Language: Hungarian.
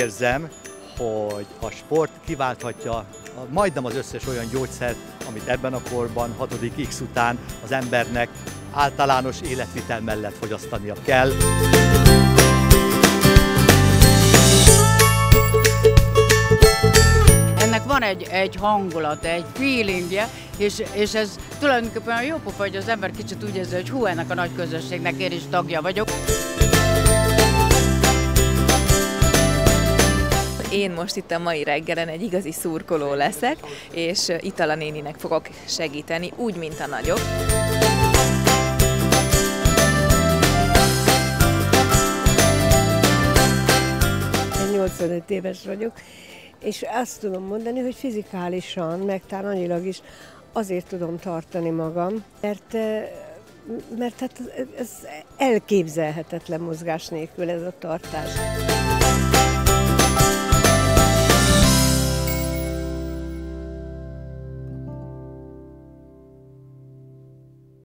érzem, hogy a sport kiválthatja majdnem az összes olyan gyógyszert, amit ebben a korban, 6. X után az embernek általános életvitel mellett fogyasztania kell. Ennek van egy hangulata, egy feelingje, és ez tulajdonképpen olyan jó pofa, hogy az ember kicsit úgy érzi, hogy hú, ennek a nagy közösségnek én is tagja vagyok. Én most itt a mai reggelen egy igazi szurkoló leszek, és Itala néninek fogok segíteni, úgy, mint a nagyok. Én 85 éves vagyok, és azt tudom mondani, hogy fizikálisan, meg talán anyagilag is azért tudom tartani magam, mert hát ez elképzelhetetlen mozgás nélkül ez a tartás.